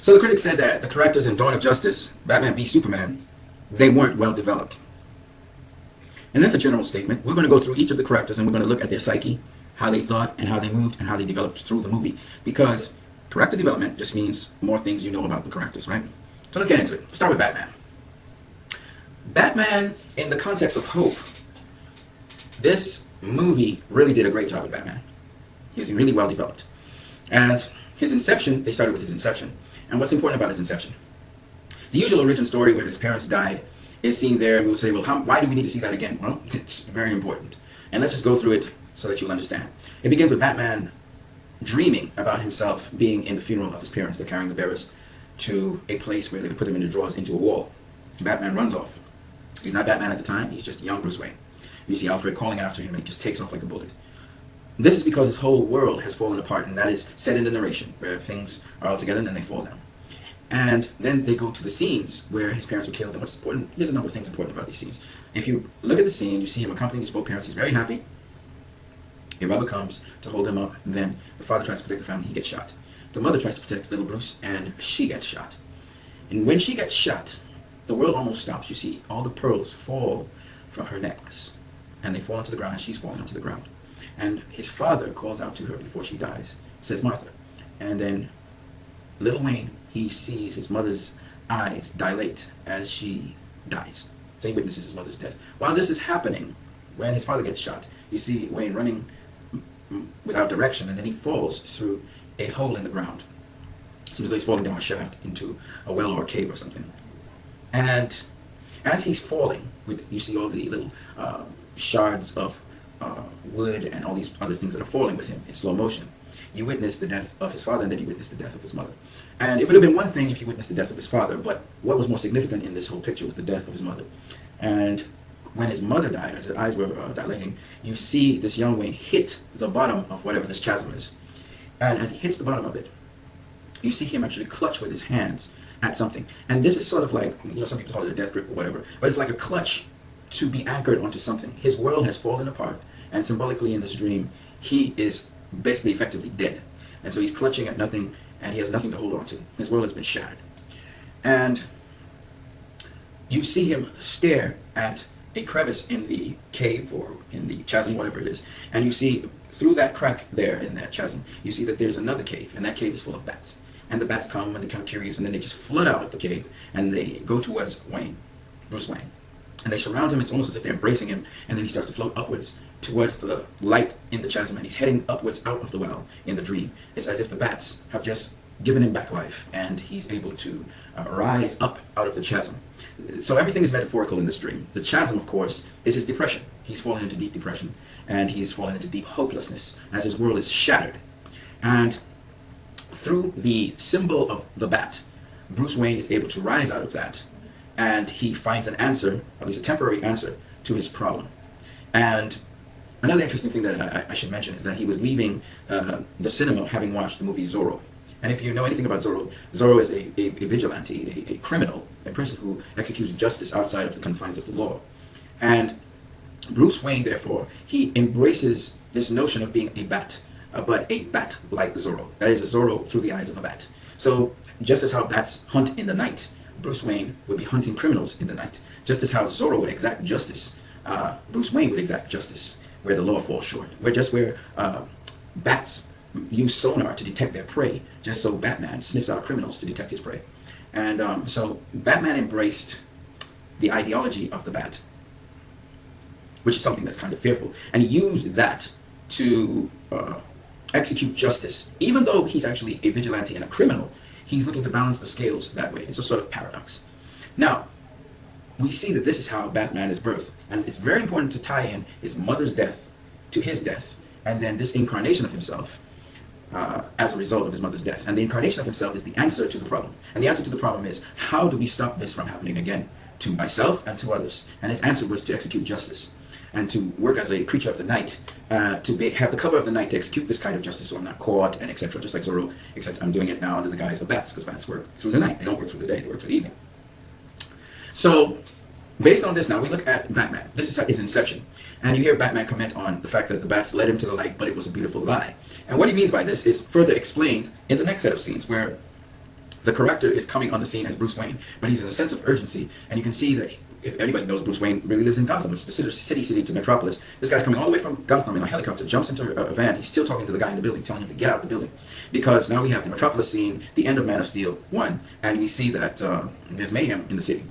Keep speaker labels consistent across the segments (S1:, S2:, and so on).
S1: So the critics said that the characters in Dawn of Justice, Batman v Superman, they weren't well developed. And that's a general statement. We're going to go through each of the characters and we're going to look at their psyche, how they thought and how they moved and how they developed through the movie. Because character development just means more things you know about the characters, right? So let's get into it. Let's start with Batman. Batman, in the context of hope, this movie really did a great job with Batman. He was really well developed. And his inception, they started with his inception. And what's important about his inception? The usual origin story where his parents died is seen there, and we'll say, well, why do we need to see that again? Well, it's very important. And let's just go through it so that you'll understand. It begins with Batman dreaming about himself being in the funeral of his parents. They're carrying the bearers to a place where they could put them in the drawers into a wall. Batman runs off. He's not Batman at the time, he's just a young Bruce Wayne. You see Alfred calling after him and he just takes off like a bullet. This is because his whole world has fallen apart, and that is said in the narration, where things are all together and then they fall down. And then they go to the scenes where his parents were killed, and what's important, there's a number of things important about these scenes. If you look at the scene, you see him accompanying his both parents, he's very happy. A robber comes to hold him up, and then the father tries to protect the family, he gets shot. The mother tries to protect little Bruce, and she gets shot. And when she gets shot, the world almost stops. You see all the pearls fall from her necklace, and they fall onto the ground, and she's falling onto the ground. And his father calls out to her before she dies, says, Martha. And then little Wayne, he sees his mother's eyes dilate as she dies. So he witnesses his mother's death. While this is happening, when his father gets shot, you see Wayne running without direction, and then he falls through a hole in the ground. It seems like he's falling down a shaft into a well or a cave or something. And as he's falling, you see all the little shards of wood and all these other things that are falling with him in slow motion. You witness the death of his father, and then you witness the death of his mother. And it would have been one thing if you witnessed the death of his father, but what was more significant in this whole picture was the death of his mother. And when his mother died, as her eyes were dilating, you see this young Wayne hit the bottom of whatever this chasm is. And as he hits the bottom of it, you see him actually clutch with his hands at something. And this is sort of like, some people call it a death grip or whatever, but it's like a clutch to be anchored onto something. His world has fallen apart, and symbolically in this dream, he is basically effectively dead. And so he's clutching at nothing, and he has nothing to hold on to. His world has been shattered. And you see him stare at a crevice in the cave or in the chasm, whatever it is, and you see through that crack there in that chasm, you see that there's another cave, and that cave is full of bats. And the bats come and they become curious, and then they just flood out of the cave, and they go towards Bruce Wayne. And they surround him. It's almost as if they're embracing him, and then he starts to float upwards towards the light in the chasm, and he's heading upwards out of the well in the dream. It's as if the bats have just given him back life, and he's able to rise up out of the chasm. So everything is metaphorical in this dream. The chasm, of course, is his depression. He's fallen into deep depression, and he's fallen into deep hopelessness as his world is shattered. And through the symbol of the bat, Bruce Wayne is able to rise out of that, and he finds an answer, at least a temporary answer, to his problem. And another interesting thing that I should mention is that he was leaving the cinema having watched the movie Zorro. And if you know anything about Zorro, Zorro is a vigilante, a criminal, a person who executes justice outside of the confines of the law. And Bruce Wayne, therefore, he embraces this notion of being a bat, but a bat like Zorro. That is, a Zorro through the eyes of a bat. So just as how bats hunt in the night, Bruce Wayne would be hunting criminals in the night. Just as how Zorro would exact justice, Bruce Wayne would exact justice where the law falls short. Where bats use sonar to detect their prey, just so Batman sniffs out criminals to detect his prey. And so Batman embraced the ideology of the bat, which is something that's kind of fearful, and he used that to execute justice. Even though he's actually a vigilante and a criminal, he's looking to balance the scales that way. It's a sort of paradox. Now, we see that this is how Batman is birthed, and it's very important to tie in his mother's death to his death, and then this incarnation of himself as a result of his mother's death. And the incarnation of himself is the answer to the problem. And the answer to the problem is, how do we stop this from happening again to myself and to others? And his answer was to execute justice and to work as a creature of the night, to have the cover of the night to execute this kind of justice so I'm not caught and etc. Just like Zorro, except I'm doing it now under the guise of bats, because bats work through the night. They don't work through the day, they work through the evening. So based on this now, we look at Batman. This is his inception. And you hear Batman comment on the fact that the bats led him to the light, but it was a beautiful lie. And what he means by this is further explained in the next set of scenes, where the character is coming on the scene as Bruce Wayne, but he's in a sense of urgency, and you can see that if anybody knows, Bruce Wayne really lives in Gotham, which is the city to Metropolis. This guy's coming all the way from Gotham in a helicopter, jumps into a van. He's still talking to the guy in the building, telling him to get out the building, because now we have the Metropolis scene, the end of Man of Steel 1, and we see that there's mayhem in the city.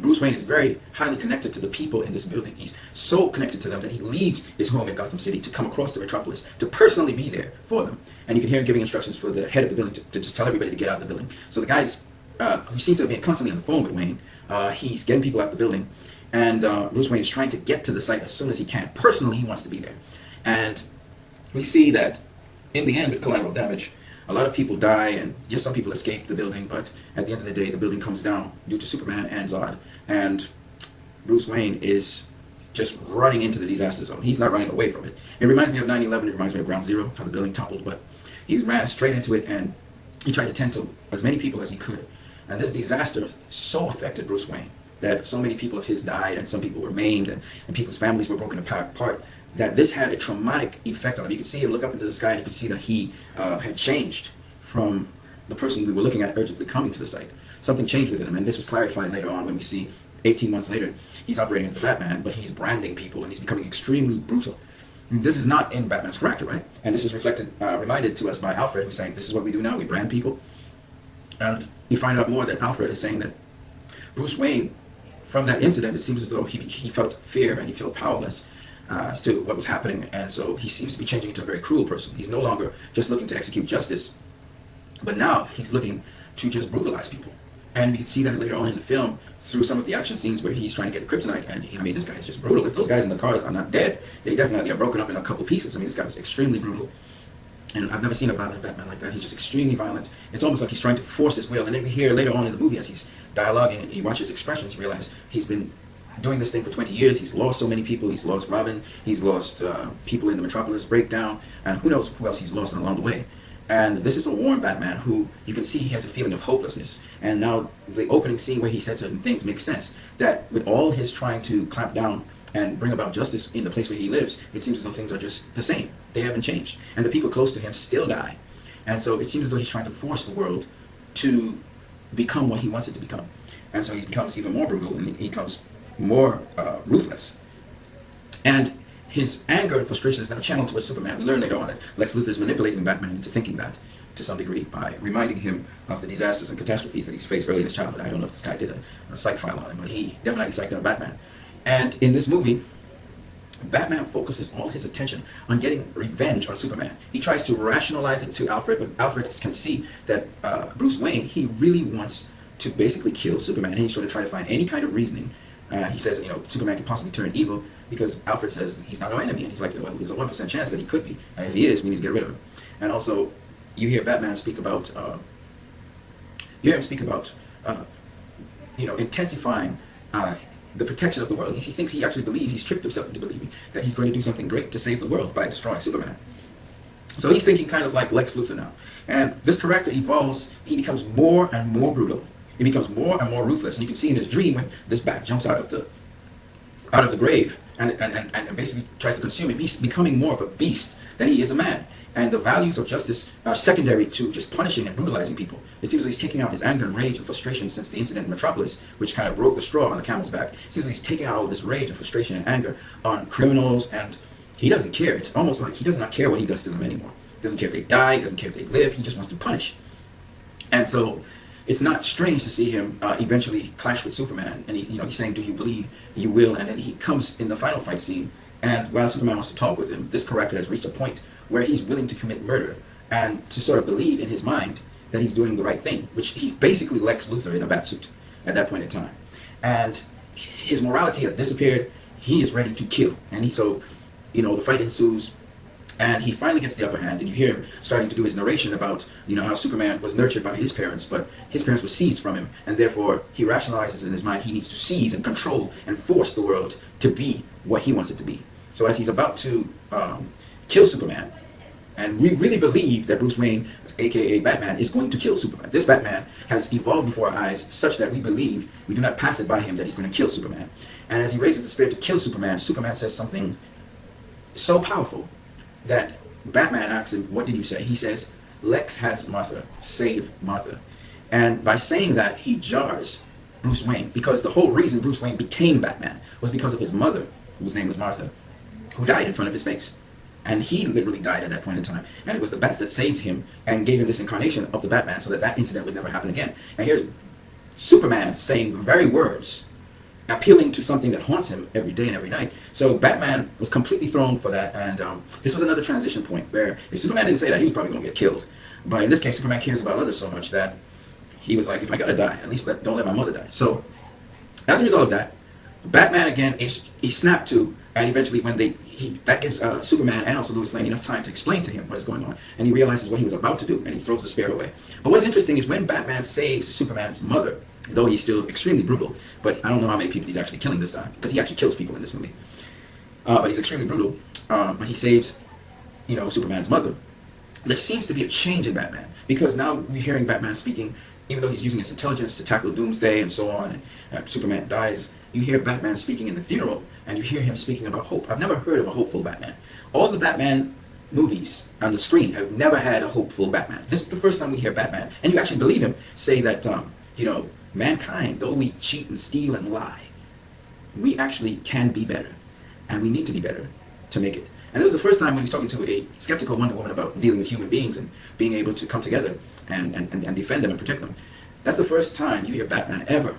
S1: Bruce Wayne is very highly connected to the people in this building. He's so connected to them that he leaves his home in Gotham City to come across to Metropolis to personally be there for them. And you can hear him giving instructions for the head of the building to just tell everybody to get out of the building. So the guy's, who seems to be constantly on the phone with Wayne, he's getting people out of the building. And Bruce Wayne is trying to get to the site as soon as he can. Personally, he wants to be there. And we see that in the end, with collateral damage, a lot of people die, and just some people escape the building, but at the end of the day, the building comes down due to Superman and Zod. And Bruce Wayne is just running into the disaster zone. He's not running away from it. It reminds me of 9/11. It reminds me of Ground Zero, how the building toppled. But he ran straight into it, and he tried to tend to as many people as he could. And this disaster so affected Bruce Wayne that so many people of his died, and some people were maimed, and people's families were broken apart, that this had a traumatic effect on him. You could see him look up into the sky, and you could see that he had changed from the person we were looking at urgently coming to the site. Something changed within him, and this was clarified later on when we see 18 months later, he's operating as the Batman, but he's branding people, and he's becoming extremely brutal. And this is not in Batman's character, right? And this is reminded to us by Alfred, who's saying, this is what we do now, we brand people. And we find out more that Alfred is saying that Bruce Wayne, from that incident, it seems as though he felt fear and he felt powerless as to what was happening, and so he seems to be changing into a very cruel person. He's no longer just looking to execute justice, but now he's looking to just brutalize people. And we can see that later on in the film through some of the action scenes where he's trying to get the kryptonite, and I mean, this guy is just brutal. If those guys in the cars are not dead, they definitely are broken up in a couple pieces. I mean, this guy was extremely brutal. And I've never seen a violent Batman like that. He's just extremely violent. It's almost like he's trying to force his will. And then we hear later on in the movie, as he's dialoguing and you watch his expressions, you realize he's been doing this thing for 20 years. He's lost so many people. He's lost Robin. He's lost people in the Metropolis breakdown. And who knows who else he's lost along the way. And this is a worn Batman who, you can see he has a feeling of hopelessness. And now the opening scene where he said certain things makes sense. That with all his trying to clamp down and bring about justice in the place where he lives, it seems as though things are just the same. They haven't changed. And the people close to him still die. And so it seems as though he's trying to force the world to become what he wants it to become. And so he becomes even more brutal, and he becomes more ruthless. And his anger and frustration is now channeled towards Superman. We learn later on that Lex Luthor is manipulating Batman into thinking that to some degree by reminding him of the disasters and catastrophes that he's faced early in his childhood. I don't know if this guy did a psych file on him, but he definitely psyched out Batman. And in this movie, Batman focuses all his attention on getting revenge on Superman. He tries to rationalize it to Alfred, but Alfred can see that Bruce Wayne, he really wants to basically kill Superman, and he's sort of trying to find any kind of reasoning. He says, Superman can possibly turn evil because Alfred says he's not our enemy, and he's like, well, there's a 1% chance that he could be, and if he is, we need to get rid of him. And also, you hear Batman speak about, intensifying the protection of the world. He thinks he actually believes, he's tricked himself into believing that he's going to do something great to save the world by destroying Superman. So he's thinking kind of like Lex Luthor now. And this character evolves, he becomes more and more brutal. He becomes more and more ruthless. And you can see in his dream when this bat jumps out of the grave and basically tries to consume him, he's becoming more of a beast than he is a man. And the values of justice are secondary to just punishing and brutalizing people. It seems like he's taking out his anger and rage and frustration since the incident in Metropolis, which kind of broke the straw on the camel's back. It seems like he's taking out all this rage and frustration and anger on criminals, and he doesn't care. It's almost like he does not care what he does to them anymore. He doesn't care if they die, he doesn't care if they live, he just wants to punish. And so it's not strange to see him eventually clash with Superman, and he's saying, do you bleed? You will. And then he comes in the final fight scene, and while Superman wants to talk with him, this character has reached a point where he's willing to commit murder and to sort of believe in his mind that he's doing the right thing, which he's basically Lex Luthor in a batsuit at that point in time. And his morality has disappeared. He is ready to kill. And the fight ensues, and he finally gets the upper hand, and you hear him starting to do his narration about, how Superman was nurtured by his parents, but his parents were seized from him, and therefore he rationalizes in his mind he needs to seize and control and force the world to be what he wants it to be. So as he's about to kill Superman, and we really believe that Bruce Wayne, aka Batman, is going to kill Superman. This Batman has evolved before our eyes such that we believe, we do not pass it by him, that he's going to kill Superman. And as he raises the spirit to kill Superman, Superman says something so powerful that Batman asks him, what did you say? He says, Lex has Martha, save Martha. And by saying that, he jars Bruce Wayne, because the whole reason Bruce Wayne became Batman was because of his mother, whose name was Martha, who died in front of his face. And he literally died at that point in time. And it was the bats that saved him and gave him this incarnation of the Batman so that that incident would never happen again. And here's Superman saying the very words, appealing to something that haunts him every day and every night. So Batman was completely thrown for that. And this was another transition point where if Superman didn't say that, he was probably going to get killed. But in this case, Superman cares about others so much that he was like, if I got to die, at least don't let my mother die. So as a result of that, Batman again, he snapped to, and eventually when that gives Superman and also Lois Lane enough time to explain to him what is going on, and he realizes what he was about to do, and he throws the spear away. But what's interesting is when Batman saves Superman's mother, though he's still extremely brutal, but I don't know how many people he's actually killing this time, because he actually kills people in this movie. But he's extremely brutal, but he saves, Superman's mother. There seems to be a change in Batman, because now we're hearing Batman speaking, even though he's using his intelligence to tackle Doomsday and so on, and Superman dies, you hear Batman speaking in the funeral, and you hear him speaking about hope. I've never heard of a hopeful Batman. All the Batman movies on the screen have never had a hopeful Batman. This is the first time we hear Batman, and you actually believe him, say that, mankind, though we cheat and steal and lie, we actually can be better, and we need to be better to make it. And this was the first time when he's talking to a skeptical Wonder Woman about dealing with human beings and being able to come together and defend them and protect them. That's the first time you hear Batman ever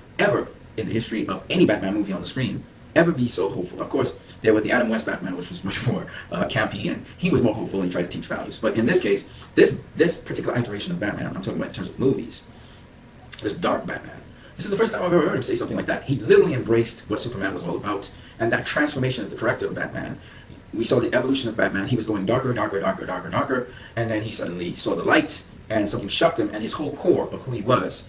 S1: in the history of any Batman movie on the screen ever be so hopeful. Of course, there was the Adam West Batman, which was much more campy, and he was more hopeful and tried to teach values. But in this case, this particular iteration of Batman, I'm talking about in terms of movies, this dark Batman, this is the first time I've ever heard him say something like that. He literally embraced what Superman was all about, and that transformation of the character of Batman. We saw the evolution of Batman. He was going darker, and then he suddenly saw the light, and something shocked him, and his whole core of who he was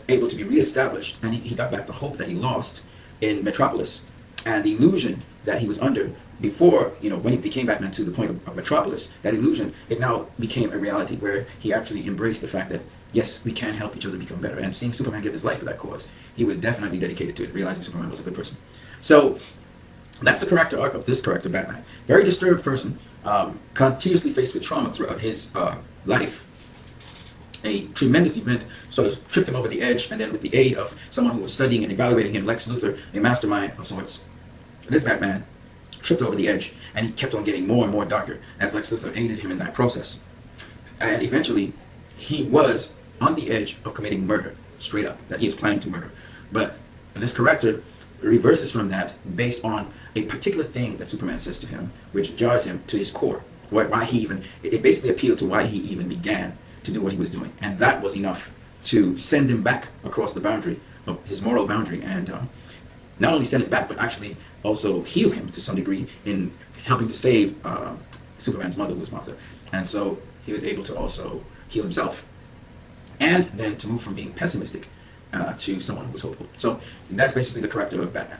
S1: able to be reestablished, and he got back the hope that he lost in Metropolis, and the illusion that he was under before, when he became Batman to the point of Metropolis, that illusion, it now became a reality where he actually embraced the fact that, yes, we can help each other become better, and seeing Superman give his life for that cause, he was definitely dedicated to it, realizing Superman was a good person. So, that's the character arc of this character, Batman. Very disturbed person, continuously faced with trauma throughout his life. A tremendous event sort of tripped him over the edge, and then with the aid of someone who was studying and evaluating him, Lex Luthor, a mastermind of sorts, this Batman tripped over the edge, and he kept on getting more and more darker as Lex Luthor aided him in that process. And eventually, he was on the edge of committing murder, straight up, that he was planning to murder. But this character reverses from that based on a particular thing that Superman says to him, which jars him to his core. Why he even, it basically appealed to why he even began to do what he was doing. And that was enough to send him back across the boundary of his moral boundary, and not only send it back, but actually also heal him to some degree in helping to save Superman's mother, who was Martha. And so he was able to also heal himself, and then to move from being pessimistic to someone who was hopeful. So that's basically the character of Batman.